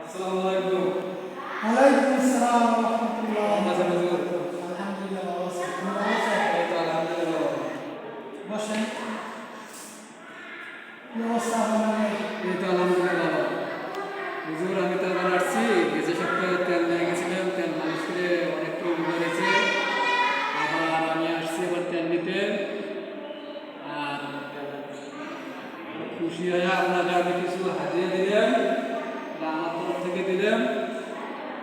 আসসালামু আলাইকুম। ওয়ালাইকুম আসসালাম ওয়া রাহমাতুল্লাহ। কেমন আছেন হুজুর? আলহামদুলিল্লাহ ভালো আছি। আপনি ভালো আছেন? এই তো আলহামদুলিল্লাহ ভালো। বসেন। কি অবস্থা আপনাদের? এই তো আলহামদুলিল্লাহ ভালো। হুজুর আমি তো এবার আসছি, গেছে সপ্তাহে তেল নিয়ে গেছিলাম, তেল মানুষ করে অনেক কম বেড়েছে। আবার আমি আসছি এবার তেল নিতে। আর খুশি হয়ে আপনাকে আমি কিছু হাতিয়ে দিলাম, এটা আমার তরফ থেকে দিলাম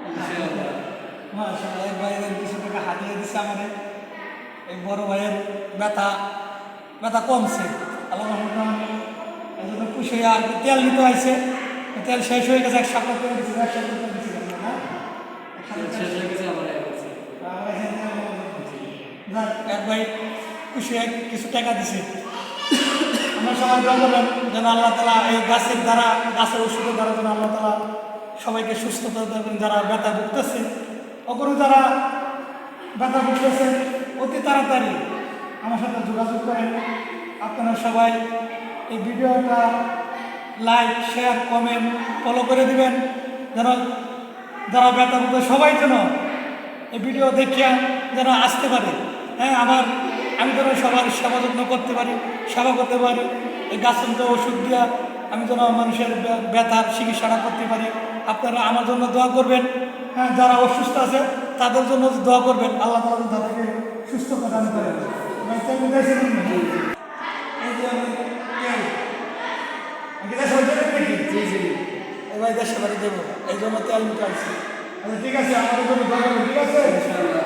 ইনশাআল্লাহ। মাশাআল্লাহ, এক ভাইয়ের কিছু টাকা হাতিয়ে দিছে আমাদের। এই বড় ভাইয়ের ব্যথা ব্যথা কমছে। আল্লাহ রহমতে এই জন্য খুশি হয়ে আর কি তেল নিতে হয়েছে। তেল শেষ হয়ে গেছে, এক সপ্তাহ করে দিচ্ছিল, এক সপ্তাহ করে দিচ্ছিল না? এক তেল সপ্তাহ শেষ হয়ে গেছে আবার এসেছে। এক ভাই খুশি হয়ে কিছু টাকা দিছে। আমরা সবাই দোয়া করবেন যেন আল্লাহ তালা এই গাছের দ্বারা, গাছের ওষুধের দ্বারা যেন আল্লাহ তালা সবাইকে সুস্থতা দেবেন। যারা ব্যথা ভুগতেছে, অপরও যারা ব্যথা ভুগতেছে, অতি তাড়াতাড়ি আমার সাথে যোগাযোগ করেন। আপনারা সবাই এই ভিডিওটা লাইক, শেয়ার, কমেন্ট, ফলো করে দিবেন যেন যারা ব্যথা ভুগতে সবাই যেন এই ভিডিও দেখিয়া যেন আসতে পারে। হ্যাঁ, আমি যেন সবার সেবা যত্ন করতে পারি, সেবা করতে পারি। এই গাছের ওষুধ দিয়া আমি যেন মানুষের ব্যথার চিকিৎসাটা করতে পারি। আপনারা আমার জন্য দোয়া করবেন। হ্যাঁ, যারা অসুস্থ আছে তাদের জন্য দোয়া করবেন, আল্লাহ তাআলা তাদেরকে সুস্থতা দান করেন। এই যে আমি তেল, আমি দেশে বাড়ি দেবেন নাকি? জি জি। এবার দেশে বাড়ি দেবো, এই জন্য তেল নিতে আসছি। আচ্ছা ঠিক আছে, আমাদের জন্য দোয়া করবেন, ঠিক আছে? ইনশাআল্লাহ।